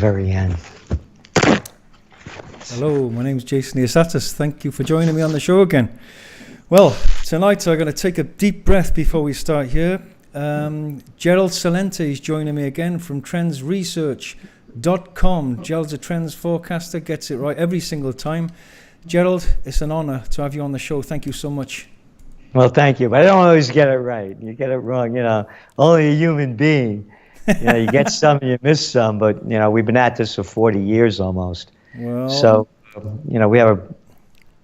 very end. Hello, my name is Jason Iasatis. Thank you for joining me on the show again. Well, tonight I'm going to take a deep breath before we start here. Gerald Celente is joining me again from trendsresearch.com. Gerald's a trends forecaster, gets it right every single time. Gerald, it's an honor to have you on the show. Thank you so much. Well, thank you, but I don't always get it right. You get it wrong, only a human being. You get some and you miss some, but, we've been at this for 40 years almost. Well, so, we have a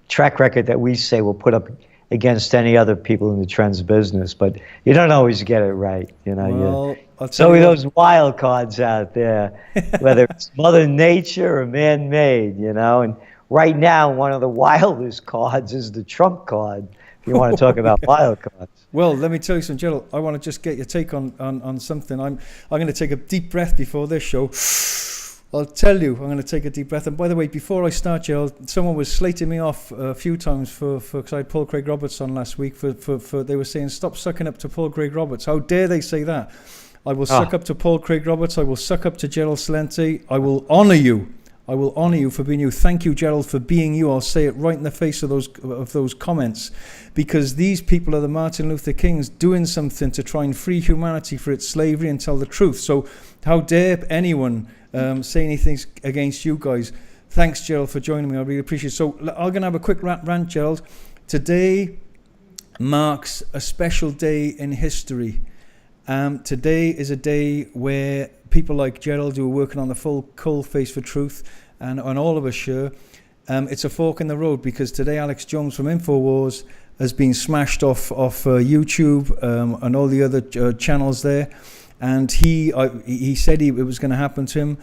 track record that we say we'll put up against any other people in the trends business, but you don't always get it right. There's always those wild cards out there, whether it's Mother Nature or man-made, and right now one of the wildest cards is the Trump card, if you want to talk about wild cards. Well, let me tell you something, Gerald. I want to just get your take on something. I'm going to take a deep breath before this show. I'll tell you, I'm going to take a deep breath. And by the way, before I start, Gerald, someone was slating me off a few times because I had Paul Craig Roberts on last week. For they were saying, stop sucking up to Paul Craig Roberts. How dare they say that? I will suck up to Paul Craig Roberts. I will suck up to Gerald Celente. I will honor you. I will honor you for being you. Thank you, Gerald, for being you. I'll say it right in the face of those comments, because these people are the Martin Luther Kings doing something to try and free humanity for its slavery and tell the truth. So how dare anyone say anything against you guys? Thanks, Gerald, for joining me. I really appreciate it. So I'm going to have a quick rant, Gerald. Today marks a special day in history. Today is a day where people like Gerald, who are working on the full cold face for truth, and all of us here, it's a fork in the road, because today Alex Jones from Infowars has been smashed off YouTube and all the other channels there, and he said it was going to happen to him.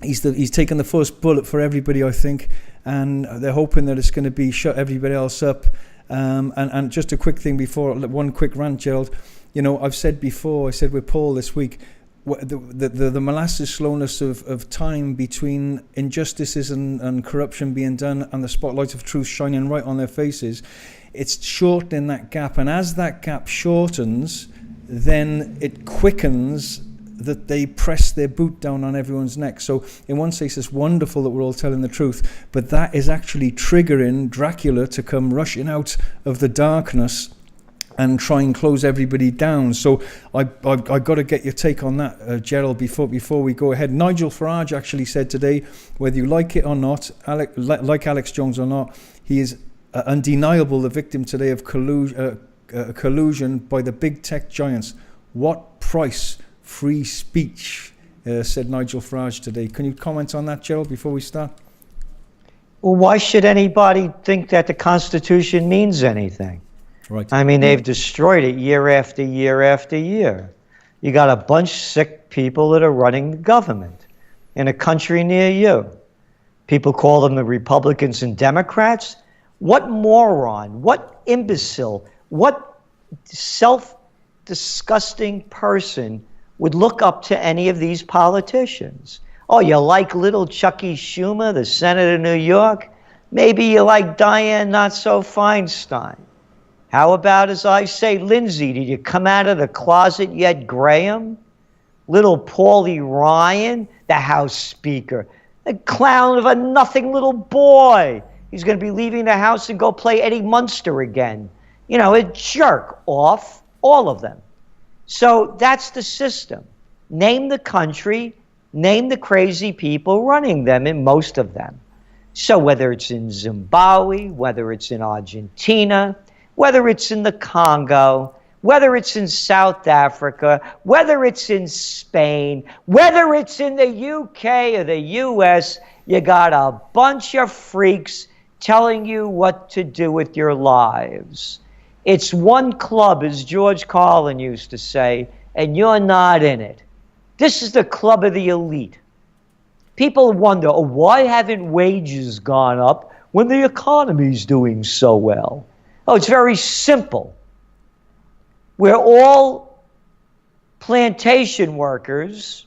He's taken the first bullet for everybody, I think, and they're hoping that it's going to be shut everybody else up. And just a quick thing before, one quick rant, Gerald. I've said before, I said with Paul this week, the molasses slowness of time between injustices and corruption being done and the spotlight of truth shining right on their faces, it's shortening that gap. And as that gap shortens, then it quickens that they press their boot down on everyone's neck. So in one sense, it's wonderful that we're all telling the truth, but that is actually triggering Dracula to come rushing out of the darkness and try and close everybody down. So I got to get your take on that, Gerald, before we go ahead. Nigel Farage actually said today, whether you like it or not, like Alex Jones or not, he is undeniable the victim today of collusion by the big tech giants. What price? Free speech, said Nigel Farage today. Can you comment on that, Gerald, before we start? Well, why should anybody think that the Constitution means anything? Right. I mean, they've destroyed it year after year after year. You got a bunch of sick people that are running the government in a country near you. People call them the Republicans and Democrats. What moron, what imbecile, what self-disgusting person would look up to any of these politicians? Oh, you like little Chucky Schumer, the Senator of New York? Maybe you like Dianne Not-So-Feinstein. How about, as I say, Lindsay, did you come out of the closet yet, Graham? Little Paulie Ryan, the House Speaker, a clown of a nothing little boy. He's going to be leaving the House and go play Eddie Munster again. A jerk off, all of them. So that's the system. Name the country, name the crazy people running them, and most of them. So whether it's in Zimbabwe, whether it's in Argentina, whether it's in the Congo, whether it's in South Africa, whether it's in Spain, whether it's in the UK or the US, you got a bunch of freaks telling you what to do with your lives. It's one club, as George Carlin used to say, and you're not in it. This is the club of the elite. People wonder, why haven't wages gone up when the economy's doing so well? Oh, it's very simple. We're all plantation workers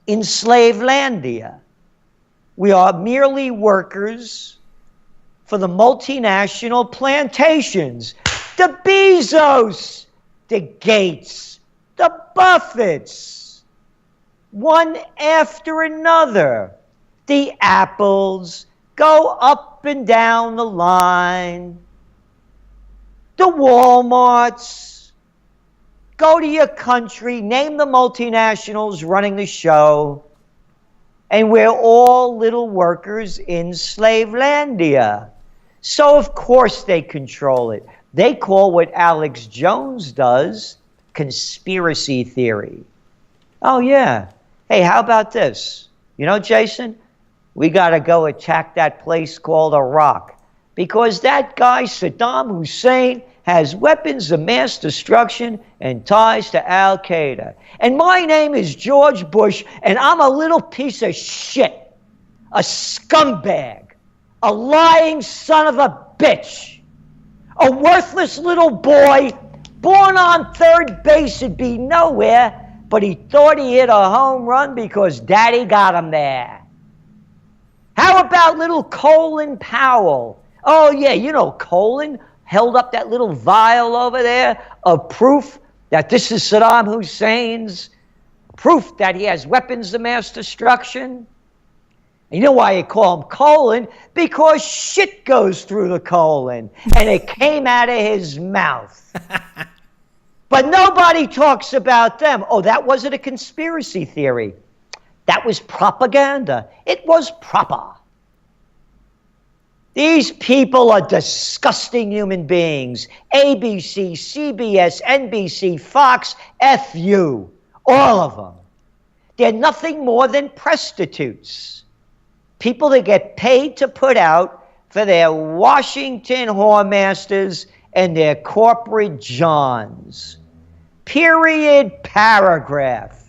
in Slavelandia. We are merely workers for the multinational plantations. The Bezos, the Gates, the Buffetts. one after another. The Apples go up and down the line. The Walmarts. Go to your country, name the multinationals running the show, and we're all little workers in Slavelandia. So of course they control it. They call what Alex Jones does conspiracy theory. Oh yeah. Hey, how about this? You know, Jason, we got to go attack that place called Iraq because that guy Saddam Hussein has weapons of mass destruction and ties to Al-Qaeda. And my name is George Bush, and I'm a little piece of shit, a scumbag, a lying son of a bitch, a worthless little boy born on third base and be nowhere, but he thought he hit a home run because Daddy got him there. How about little Colin Powell? Oh yeah, you know Colin held up that little vial over there of proof that this is Saddam Hussein's, proof that he has weapons of mass destruction. And you know why you call him colon? Because shit goes through the colon, and it came out of his mouth. But nobody talks about them. Oh, that wasn't a conspiracy theory. That was propaganda. It was proper. These people are disgusting human beings. ABC, CBS, NBC, Fox, F you, all of them. They're nothing more than prostitutes. People that get paid to put out for their Washington whoremasters and their corporate Johns. Period, paragraph.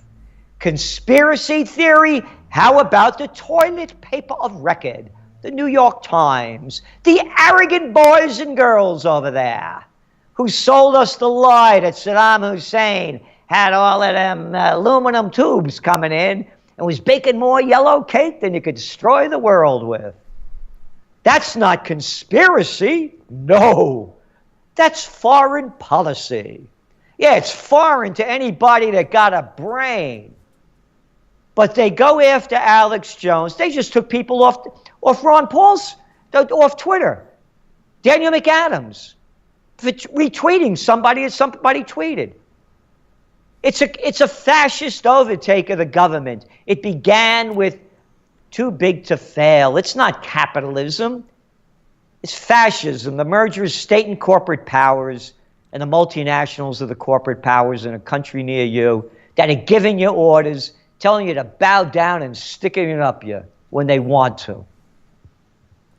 Conspiracy theory, how about the toilet paper of record? The New York Times, the arrogant boys and girls over there who sold us the lie that Saddam Hussein had all of them aluminum tubes coming in and was baking more yellow cake than you could destroy the world with. That's not conspiracy. No, that's foreign policy. Yeah, it's foreign to anybody that got a brain. But they go after Alex Jones. They just took people off Ron Paul's, off Twitter. Daniel McAdams for retweeting somebody that somebody tweeted. It's a fascist overtake of the government. It began with too big to fail. It's not capitalism. It's fascism. The merger of state and corporate powers and the multinationals of the corporate powers in a country near you that are giving you orders, telling you to bow down and sticking it up you when they want to.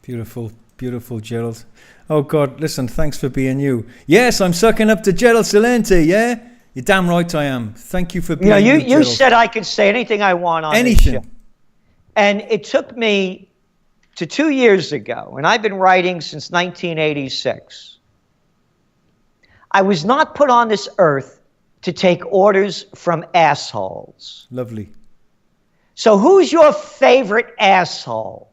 Beautiful, beautiful, Gerald. Oh, God, listen, thanks for being you. Yes, I'm sucking up to Gerald Celente, yeah? You're damn right I am. Thank you for being you, you said I could say anything I want on anything. This show. And it took me to 2 years ago, and I've been writing since 1986. I was not put on this earth to take orders from assholes. Lovely. So who's your favorite asshole?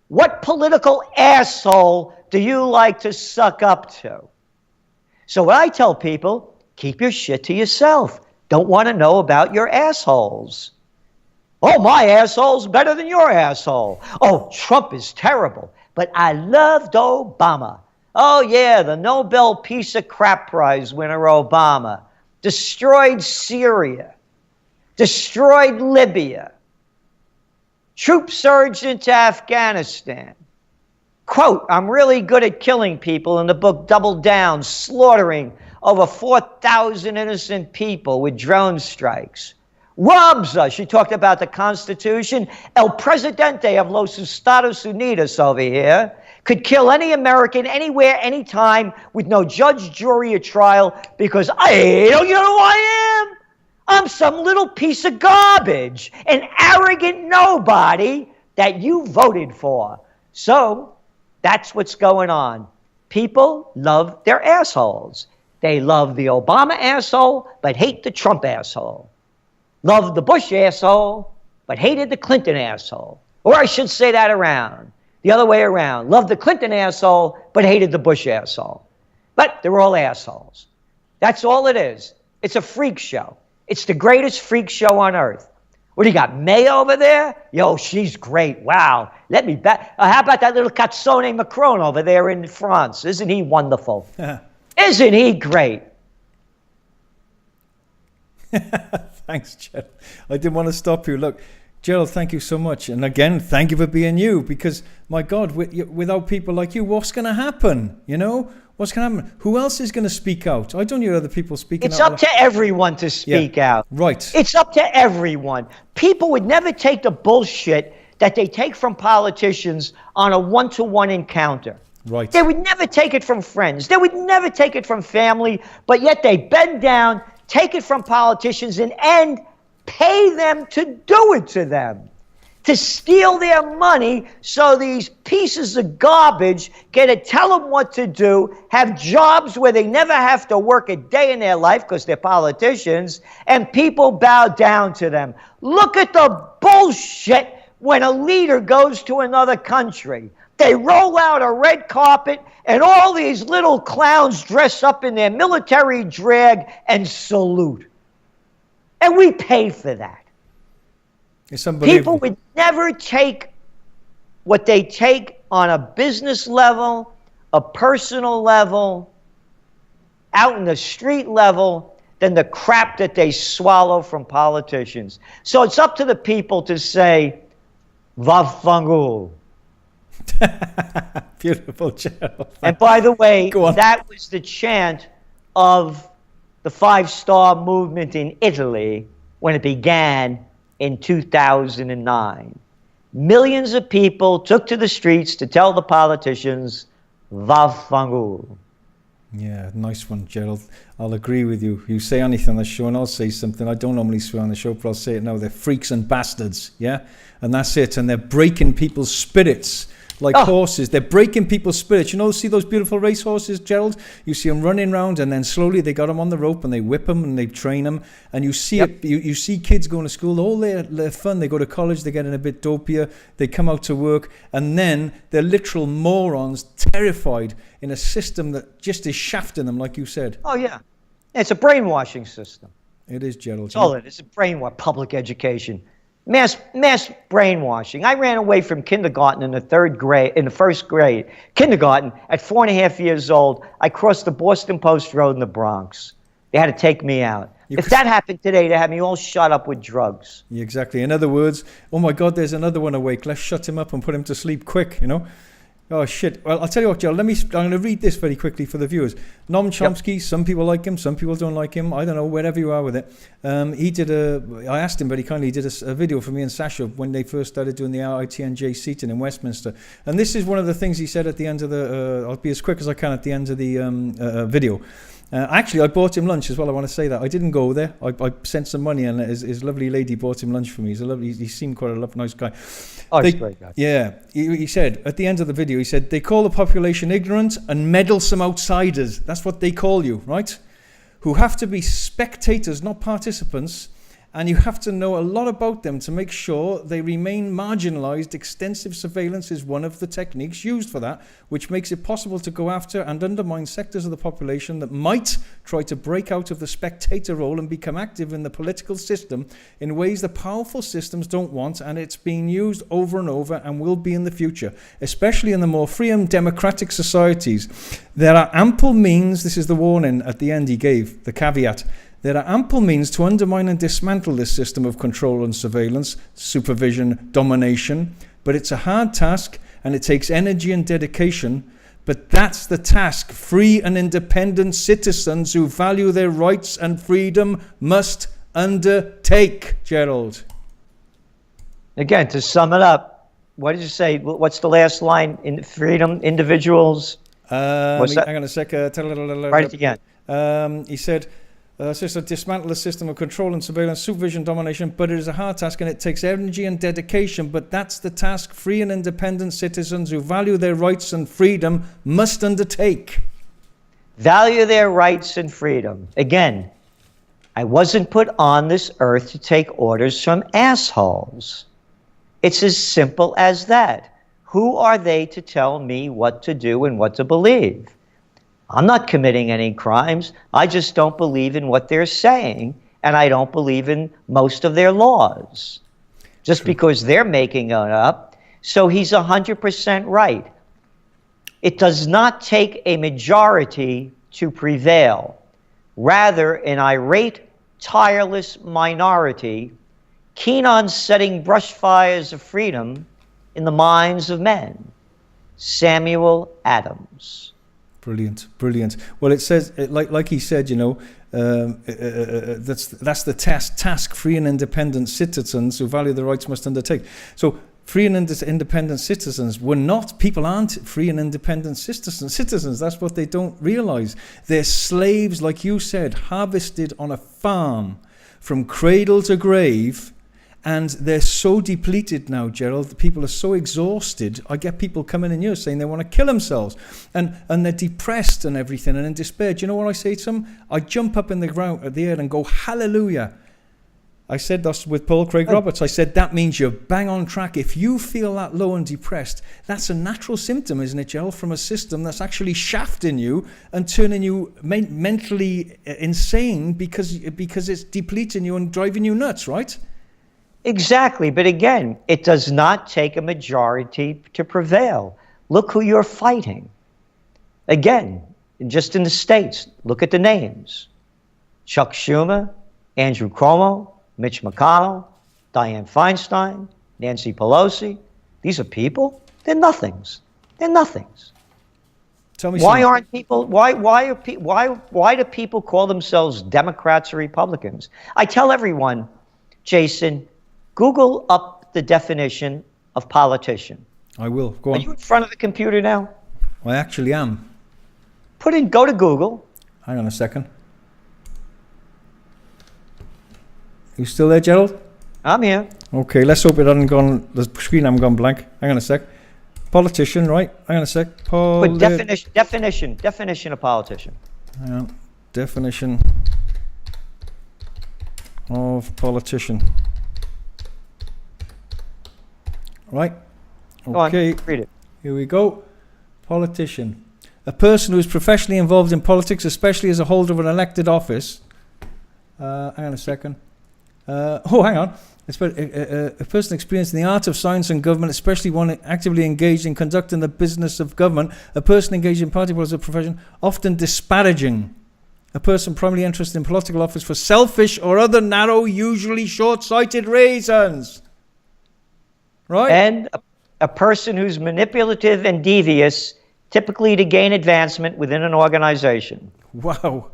What political asshole do you like to suck up to? So what I tell people, keep your shit to yourself. Don't want to know about your assholes. Oh, my asshole's better than your asshole. Oh, Trump is terrible, but I loved Obama. Oh, yeah, the Nobel Peace of Crap Prize winner Obama destroyed Syria, destroyed Libya. Troops surged into Afghanistan. Quote, I'm really good at killing people in the book Double Down, slaughtering over 4,000 innocent people with drone strikes. Robs us. She talked about the Constitution. El Presidente of los Estados Unidos over here could kill any American, anywhere, anytime, with no judge, jury, or trial, because I don't know who I am. I'm some little piece of garbage, an arrogant nobody that you voted for. So that's what's going on. People love their assholes. They love the Obama asshole, but hate the Trump asshole. Love the Bush asshole, but hated the Clinton asshole. Or I should say that around. The other way around. Loved the Clinton asshole, but hated the Bush asshole. But they're all assholes. That's all it is. It's a freak show. It's the greatest freak show on earth. What do you got, May over there? Yo, she's great. Wow. Let me bet. How about that little Cazzone Macron over there in France? Isn't he wonderful? Isn't he great? Thanks, Gerald. I didn't want to stop you. Look, Gerald, thank you so much. And again, thank you for being you, because, my God, without people like you, what's going to happen? You know? What's going to happen? Who else is going to speak out? I don't hear other people speaking out. It's up to everyone to speak out. Right. It's up to everyone. People would never take the bullshit that they take from politicians on a one-to-one encounter. Right. They would never take it from friends. They would never take it from family, but yet they bend down, take it from politicians, and pay them to do it to them, to steal their money so these pieces of garbage get to tell them what to do, have jobs where they never have to work a day in their life because they're politicians, and people bow down to them. Look at the bullshit when a leader goes to another country. They roll out a red carpet and all these little clowns dress up in their military drag and salute. And we pay for that. It's unbelievable. People would never take what they take on a business level, a personal level, out in the street level, than the crap that they swallow from politicians. So it's up to the people to say, Vafangul. Beautiful, Gerald. And by the way, that was the chant of the 5-Star Movement in Italy when it began in 2009. Millions of people took to the streets to tell the politicians, Vafangul. Yeah, nice one, Gerald. I'll agree with you. You say anything on the show and I'll say something. I don't normally swear on the show, but I'll say it now. They're freaks and bastards, yeah? And that's it. And they're breaking people's spirits like horses. They're breaking people's spirits. You know, see those beautiful race horses, Gerald? You see them running around, and then slowly they got them on the rope and they whip them and they train them. And you see it. You see kids going to school. All their fun. They go to college. They're getting a bit dopier. They come out to work, and then they're literal morons, terrified in a system that just is shafting them, like you said. Oh yeah, it's a brainwashing system. It is, Gerald. That's all it is. It's a brainwash. Public education. Mass brainwashing. I ran away from kindergarten in the first grade. Kindergarten at 4.5 years old. I crossed the Boston Post Road in the Bronx. They had to take me out. If that happened today, they had me all shut up with drugs. Yeah, exactly. In other words, oh my God, there's another one awake. Let's shut him up and put him to sleep quick, you know? Oh, shit. Well, I'll tell you what, Joe, I'm going to read this very quickly for the viewers. Noam Chomsky, some people like him, some people don't like him. I don't know, wherever you are with it. I asked him very kindly, he did a video for me and Sasha when they first started doing the ITNJ seating in Westminster. And this is one of the things he said at the end of the, I'll be as quick as I can at the end of the video. Actually, I bought him lunch as well. I want to say that. I didn't go there. I sent some money, and his lovely lady bought him lunch for me. He seemed quite a nice guy. Oh, he's a great guy. Yeah. He said, at the end of the video, he said, they call the population ignorant and meddlesome outsiders. That's what they call you, right? Who have to be spectators, not participants. And you have to know a lot about them to make sure they remain marginalized. Extensive surveillance is one of the techniques used for that, which makes it possible to go after and undermine sectors of the population that might try to break out of the spectator role and become active in the political system in ways that powerful systems don't want, and it's being used over and over and will be in the future, especially in the more free and democratic societies. There are ample means, this is the warning at the end he gave, the caveat, there are ample means to undermine and dismantle this system of control and surveillance, supervision, domination, but it's a hard task and it takes energy and dedication. But that's the task free and independent citizens who value their rights and freedom must undertake, Gerald. Again, to sum it up, what did you say? What's the last line? In freedom, individuals? What's that? Hang on a sec. Write it again. He said, so to dismantle the system of control and surveillance, supervision, domination, but it is a hard task and it takes energy and dedication, but that's the task free and independent citizens who value their rights and freedom must undertake. Value their rights and freedom. Again, I wasn't put on this earth to take orders from assholes. It's as simple as that. Who are they to tell me what to do and what to believe? I'm not committing any crimes. I just don't believe in what they're saying, and I don't believe in most of their laws. just because they're making it up. So he's 100% right. It does not take a majority to prevail. Rather, an irate, tireless minority, keen on setting brush fires of freedom in the minds of men. Samuel Adams. Brilliant, brilliant. Well, it says, like he said, that's the task free and independent citizens who value their rights must undertake. So free and independent citizens people aren't free and independent citizens. That's what they don't realize. They're slaves, like you said, harvested on a farm from cradle to grave. And they're so depleted now, Gerald. People are so exhausted. I get people coming in here saying they want to kill themselves. And they're depressed and everything and in despair. Do you know what I say to them? I jump up in the air and go, hallelujah. I said this with Paul Craig Roberts. I said, that means you're bang on track. If you feel that low and depressed, that's a natural symptom, isn't it, Gerald, from a system that's actually shafting you and turning you mentally insane because it's depleting you and driving you nuts, right? Exactly. But again, it does not take a majority to prevail. Look who you're fighting. Again, just in the States, look at the names. Chuck Schumer, Andrew Cuomo, Mitch McConnell, Dianne Feinstein, Nancy Pelosi. These are people. They're nothings. They're nothings. Tell me why aren't people? Why do people call themselves Democrats or Republicans? I tell everyone, Jason, Google up the definition of politician. I will. Go on. Are you in front of the computer now? I actually am. Go to Google. Hang on a second. You still there, Gerald? I'm here. Okay, let's hope it hasn't gone, the screen hasn't gone blank. Hang on a sec. Politician, right? Hang on a sec. Put definition of politician. Hang on. Definition of politician. Right? Okay. Go on, read it. Here we go. Politician. A person who is professionally involved in politics, especially as a holder of an elected office. Hang on a second. Hang on. A person experienced in the art of science and government, especially one actively engaged in conducting the business of government. A person engaged in party politics as a profession, often disparaging. A person primarily interested in political office for selfish or other narrow, usually short-sighted reasons. Right? And a person who's manipulative and devious, typically to gain advancement within an organization. Wow.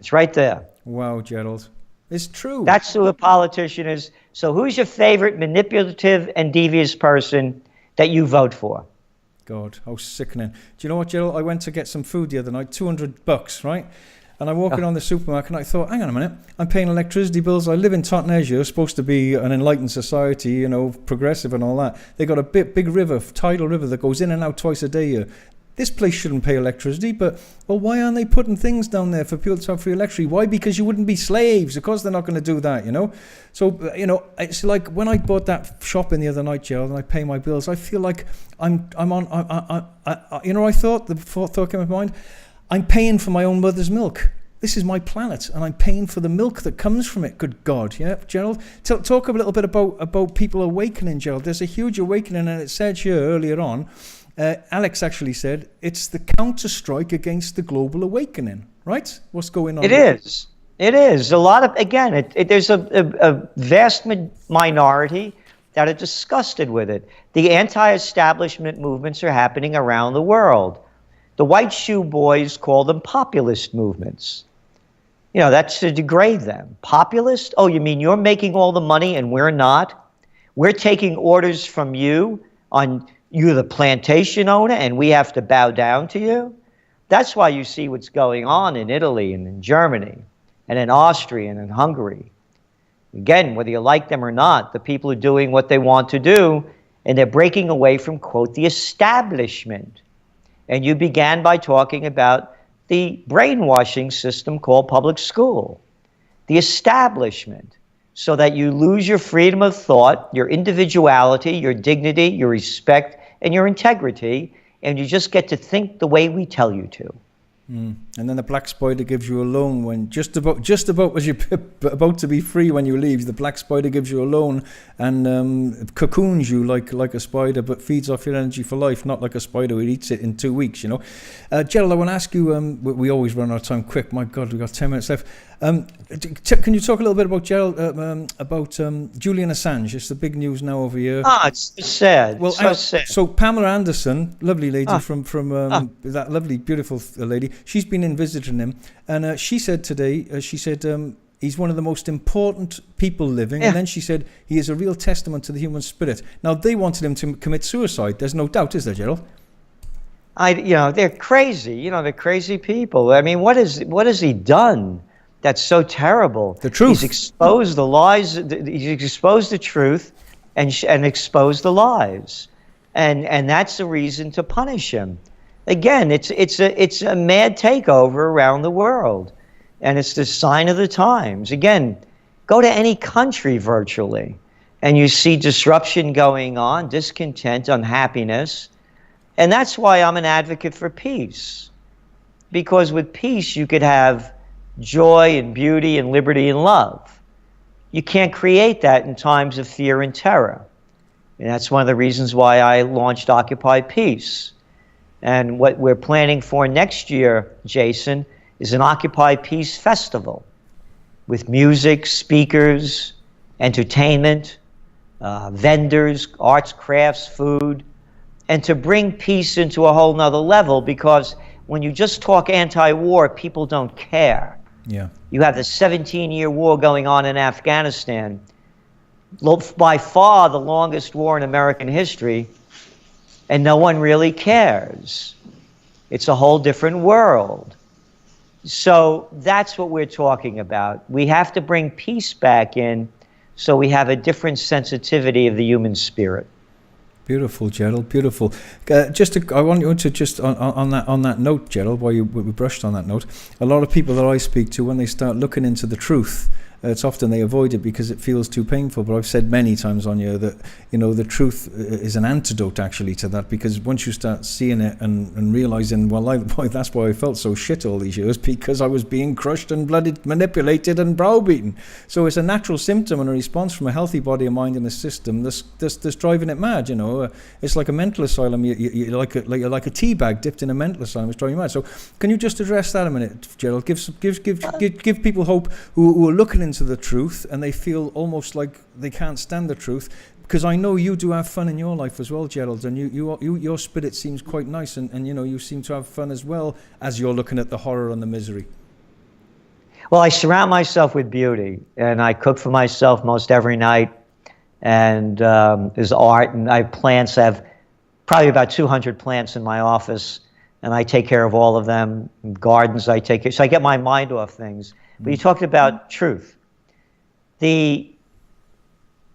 It's right there. Wow, Gerald. It's true. That's who a politician is. So who's your favorite manipulative and devious person that you vote for? God, how sickening. Do you know what, Gerald? I went to get some food the other night, $200, right? And I'm walking on the supermarket and I thought, hang on a minute, I'm paying electricity bills. I live in Totnes, supposed to be an enlightened society, progressive and all that. They got a big river, tidal river that goes in and out twice a day here. This place shouldn't pay electricity, but, why aren't they putting things down there for people to have free electricity? Why? Because you wouldn't be slaves. Of course they're not going to do that, So, it's like when I bought that shopping the other night, Gerald, and I pay my bills, I feel like I thought, the thought came to mind, I'm paying for my own mother's milk. This is my planet, and I'm paying for the milk that comes from it. Good God, yeah, Gerald. Talk a little bit about people awakening, Gerald. There's a huge awakening, and it said here earlier on, Alex actually said, it's the counter-strike against the global awakening, right? What's going on? It is. A lot of, again, there's a vast minority that are disgusted with it. The anti-establishment movements are happening around the world. The white shoe boys call them populist movements. That's to degrade them. Populist? Oh, you mean you're making all the money and we're not? We're taking orders from you on you're the plantation owner and we have to bow down to you? That's why you see what's going on in Italy and in Germany and in Austria and in Hungary. Again, whether you like them or not, the people are doing what they want to do and they're breaking away from, quote, the establishment. And you began by talking about the brainwashing system called public school, the establishment, so that you lose your freedom of thought, your individuality, your dignity, your respect, and your integrity, and you just get to think the way we tell you to. And then the black spider gives you a loan when just about as you're about to be free when you leave. The black spider gives you a loan and cocoons you like a spider, but feeds off your energy for life, not like a spider who eats it in 2 weeks. Gerald, I want to ask you. We always run out of time quick. My God, we've got 10 minutes left. Can you talk a little bit about Gerald about Julian Assange? It's the big news now over here. It's sad. Well, sad. So Pamela Anderson, lovely lady from that lovely, beautiful lady, she's been in visiting him, and she said today, he's one of the most important people living, and then she said he is a real testament to the human spirit. Now, they wanted him to commit suicide. There's no doubt, is there, Gerald? They're crazy. They're crazy people. I mean, what has he done that's so terrible? The truth. He's exposed the lies. He's exposed the truth, and exposed the lies, and that's the reason to punish him. Again, it's a mad takeover around the world, and it's the sign of the times. Again, go to any country virtually, and you see disruption going on, discontent, unhappiness, and that's why I'm an advocate for peace, because with peace you could have joy and beauty and liberty and love. You can't create that in times of fear and terror. And that's one of the reasons why I launched Occupy Peace. And what we're planning for next year, Jason, is an Occupy Peace Festival with music, speakers, entertainment, vendors, arts, crafts, food, and to bring peace into a whole nother level, because when you just talk anti-war, people don't care. Yeah. You have the 17-year war going on in Afghanistan, by far the longest war in American history, and no one really cares. It's a whole different world. So that's what we're talking about. We have to bring peace back in so we have a different sensitivity of the human spirit. Beautiful, Gerald. Beautiful. I want you to just on that note, Gerald. While we brushed on that note, a lot of people that I speak to, when they start looking into the truth, it's often they avoid it because it feels too painful. But I've said many times on here that the truth is an antidote actually to that, because once you start seeing it and realizing, that's why I felt so shit all these years, because I was being crushed and blooded, manipulated and browbeaten. So it's a natural symptom and a response from a healthy body and mind in a system that's driving it mad. It's like a mental asylum. You're like a tea bag dipped in a mental asylum. It's driving you mad. So can you just address that a minute, Gerald? Give people hope who are looking into the truth and they feel almost like they can't stand the truth, because I know you do have fun in your life as well, Gerald, and your spirit seems quite nice, and you seem to have fun as well as you're looking at the horror and the misery. Well, I surround myself with beauty, and I cook for myself most every night, and there's art, and I have plants. I have probably about 200 plants in my office, and I take care of all of them. Gardens I take care, so I get my mind off things. But you talked about truth. The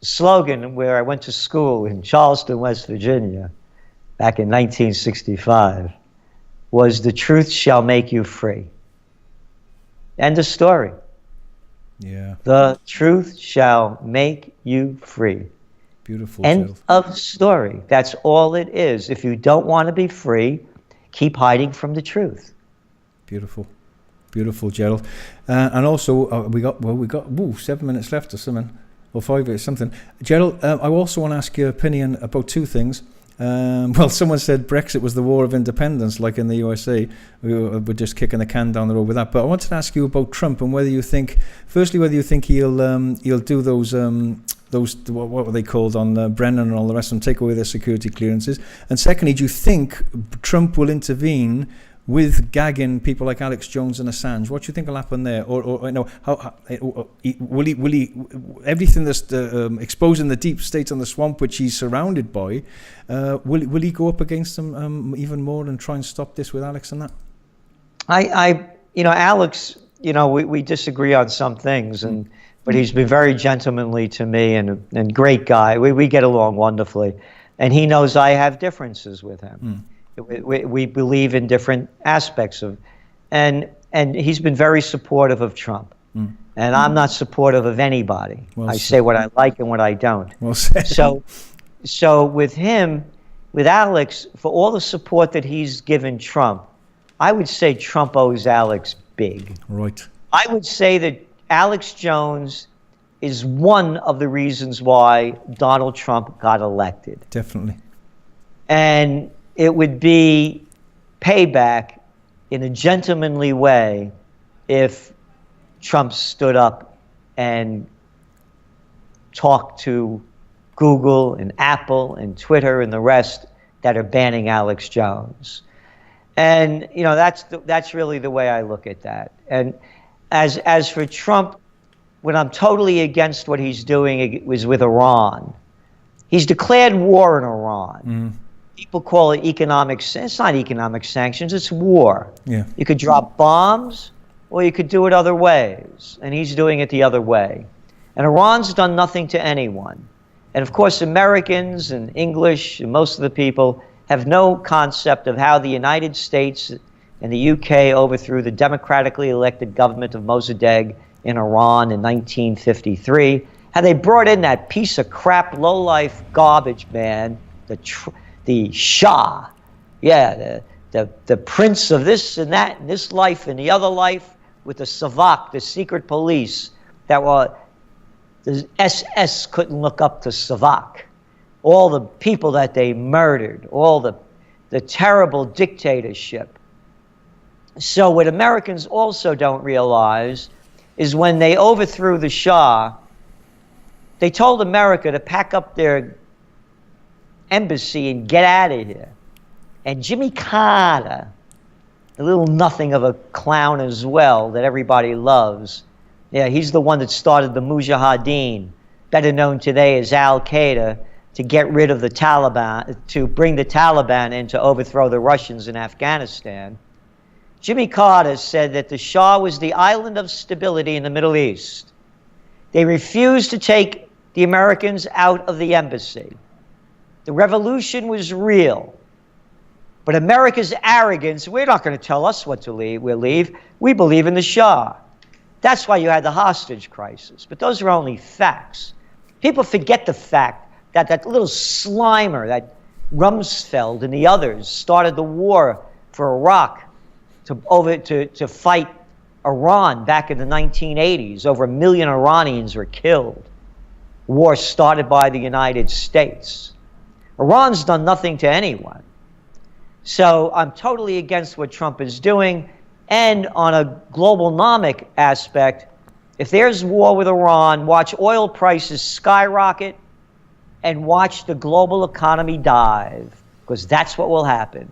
slogan where I went to school in Charleston, West Virginia, back in 1965, was "The truth shall make you free." End of story. Yeah. The truth shall make you free. Beautiful. End of story. That's all it is. If you don't want to be free, keep hiding from the truth. Beautiful. Beautiful, Gerald. And also, we got 7 minutes left or something, or 5 minutes, something. Gerald, I also want to ask your opinion about two things. Someone said Brexit was the war of independence, like in the USA. We're just kicking the can down the road with that. But I wanted to ask you about Trump and whether you think he'll do those what were they called on Brennan and all the rest of them, take away their security clearances. And secondly, do you think Trump will intervene with gagging people like Alex Jones and Assange? What do you think will happen there? Or how will he everything that's exposing the deep state on the swamp which he's surrounded by, will he go up against them even more and try and stop this with Alex and that? Alex, we disagree on some things, but he's been very gentlemanly to me and great guy. We get along wonderfully, and he knows I have differences with him. We believe in different aspects of, and he's been very supportive of Trump, and I'm not supportive of anybody. I say what I like and what I don't. Well said. So with him, with Alex, for all the support that he's given Trump, I would say Trump owes Alex big. Right. I would say that Alex Jones is one of the reasons why Donald Trump got elected. Definitely. And it would be payback in a gentlemanly way if Trump stood up and talked to Google and Apple and Twitter and the rest that are banning Alex Jones. And, you know, that's really the way I look at that. And as for Trump, when I'm totally against what he's doing, it was with Iran. He's declared war in Iran. People call it economic. It's not economic sanctions. It's war. Yeah. You could drop bombs, or you could do it other ways. And he's doing it the other way. And Iran's done nothing to anyone. And of course, Americans and English and most of the people have no concept of how the United States and the UK overthrew the democratically elected government of Mossadegh in Iran in 1953. How they brought in that piece of crap, low-life garbage man, the Shah, the prince of this and that, and this life and the other life, with the Savak, the secret police, that were, the SS couldn't look up to Savak. All the people that they murdered, all the terrible dictatorship. So what Americans also don't realize is when they overthrew the Shah, they told America to pack up their embassy and get out of here. And Jimmy Carter, a little nothing of a clown as well that everybody loves, yeah, he's the one that started the Mujahideen, better known today as Al-Qaeda, to get rid of the Taliban, to bring the Taliban in to overthrow the Russians in Afghanistan. Jimmy Carter said that the Shah was the island of stability in the Middle East. They refused to take the Americans out of the embassy. The revolution was real. But America's arrogance, we're not going to tell us what to leave, we'll leave. We believe in the Shah. That's why you had the hostage crisis. But those are only facts. People forget the fact that that little Slimer, that Rumsfeld and the others started the war for Iraq to fight Iran back in the 1980s. Over 1 million Iranians were killed. War started by the United States. Iran's done nothing to anyone. So I'm totally against what Trump is doing. And on a globalnomic aspect, if there's war with Iran, watch oil prices skyrocket and watch the global economy dive, because that's what will happen.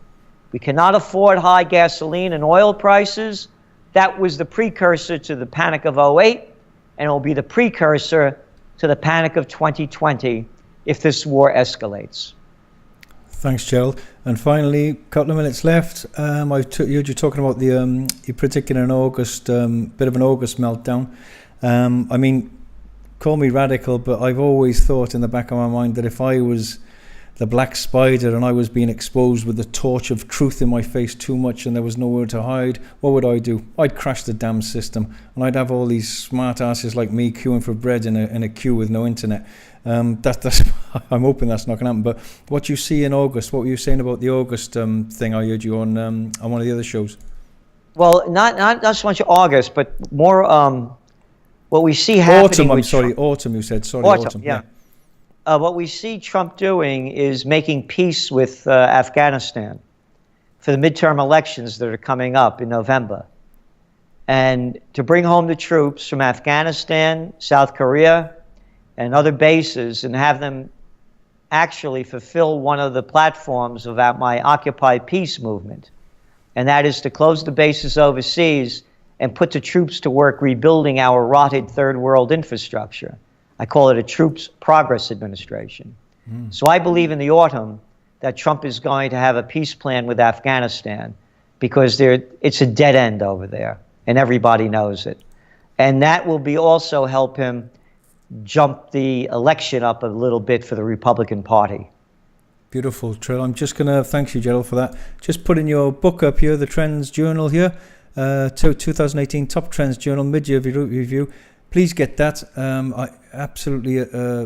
We cannot afford high gasoline and oil prices. That was the precursor to the panic of '08, and it will be the precursor to the panic of 2020 if this war escalates. Thanks, Gerald. And finally, a couple of minutes left. I heard you talking about the you predicting an August, bit of an August meltdown. I mean, call me radical, but I've always thought in the back of my mind that if I was the black spider and I was being exposed with the torch of truth in my face too much and there was nowhere to hide, what would I do? I'd crash the damn system, and I'd have all these smart asses like me queuing for bread in a queue with no internet. That's I'm hoping that's not going to happen. But what you see in August, what were you saying about the August thing I heard you on one of the other shows? Well, not so much August, but more what we see happening. Autumn. You said autumn. Yeah. What we see Trump doing is making peace with Afghanistan for the midterm elections that are coming up in November, and to bring home the troops from Afghanistan, South Korea, and other bases, and have them actually fulfill one of the platforms of my Occupy Peace movement, and that is to close the bases overseas and put the troops to work rebuilding our rotted third world infrastructure. I call it a Troops Progress Administration. So I believe in the autumn that Trump is going to have a peace plan with Afghanistan, because it's a dead end over there, and everybody knows it. And that will also help him jump the election up a little bit for the Republican Party. Beautiful, Trill. I'm just going to thank you, Gerald, for that. Just putting your book up here, the Trends Journal here, 2018 Top Trends Journal Mid-Year Review. Please get that. I absolutely,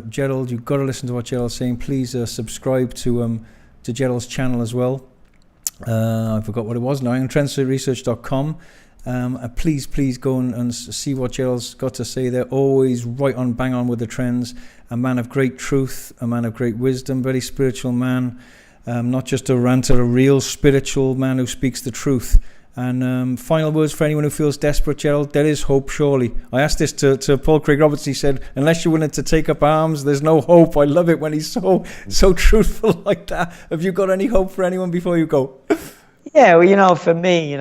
Gerald, you've got to listen to what Gerald's saying. Please subscribe to Gerald's channel as well. I forgot what it was now. Trendresearch.com. Please go and see what Gerald's got to say. They're always right on, bang on with the trends. A man of great truth, a man of great wisdom, very spiritual man. Not just a ranter, a real spiritual man who speaks the truth. And final words for anyone who feels desperate, Gerald, there is hope, surely. I asked this to Paul Craig Roberts. He said, unless you're willing to take up arms, there's no hope. I love it when he's so truthful like that. Have you got any hope for anyone before you go? Yeah, well, for me,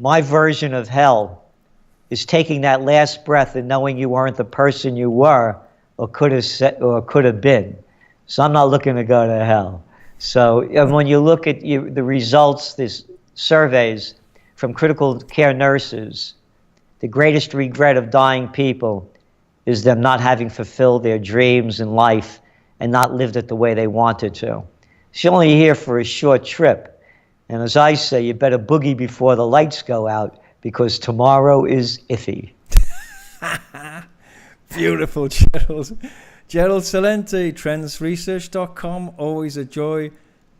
my version of hell is taking that last breath and knowing you weren't the person you were or could have been. So I'm not looking to go to hell. So when you look at the results, these surveys from critical care nurses, the greatest regret of dying people is them not having fulfilled their dreams in life and not lived it the way they wanted to. You're only here for a short trip. And as I say, you better boogie before the lights go out, because tomorrow is iffy. Beautiful, Gerald. Gerald Celente, trendsresearch.com. Always a joy.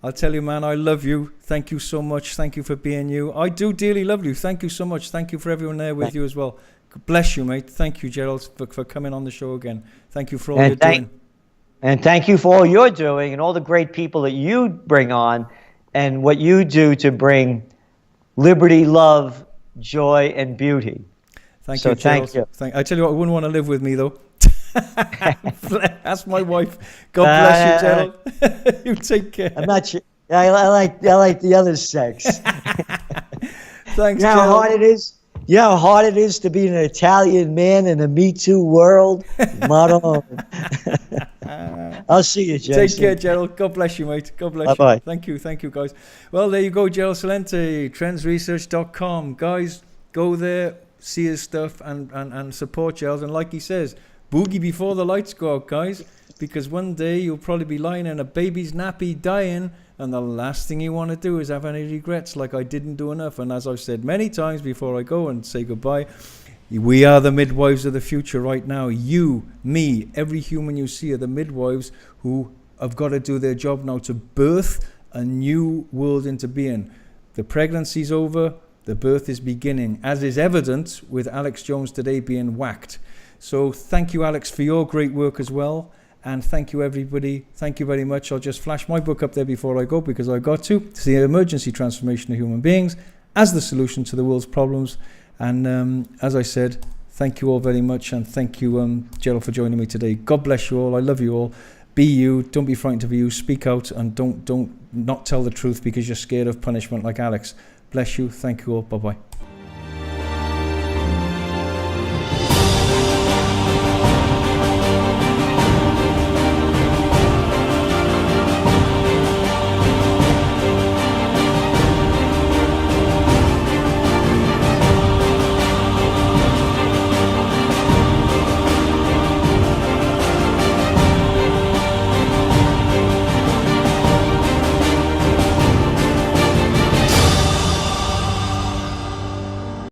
I'll tell you, man, I love you. Thank you so much. Thank you for being you. I do dearly love you. Thank you so much. Thank you for everyone there with you as well. Bless you, mate. Thank you, Gerald, for coming on the show again. Thank you for all you're doing. And thank you for all you're doing and all the great people that you bring on and what you do to bring liberty, love, joy, and beauty. Thank you, Gerald. Thank you. I tell you what, I wouldn't want to live with me, though. That's my wife. God bless you, Gerald. You take care. I'm not sure. I like the other sex. Thanks, you know how hard it is. You know how hard it is to be an Italian man in a Me Too world. Madonna. I'll see you, Jason. Take care, Gerald. God bless you, mate. God bless Bye-bye. you. Thank you, guys. Well, there you go, Gerald Celente, trendsresearch.com. Guys, go there, see his stuff, and support Gerald. And like he says, boogie before the lights go out, guys, because one day you'll probably be lying in a baby's nappy dying, and the last thing you want to do is have any regrets, like I didn't do enough. And as I've said many times before I go and say goodbye, we are the midwives of the future right now. You, me, every human you see are the midwives who have got to do their job now to birth a new world into being. The pregnancy's over, the birth is beginning, as is evident with Alex Jones today being whacked. So thank you, Alex, for your great work as well. And thank you, everybody. Thank you very much. I'll just flash my book up there before I go, because I got to. It's the emergency transformation of human beings as the solution to the world's problems. And as I said, thank you all very much. And thank you, Gerald, for joining me today. God bless you all. I love you all. Be you. Don't be frightened to be you. Speak out, and don't not tell the truth because you're scared of punishment like Alex. Bless you. Thank you all. Bye-bye.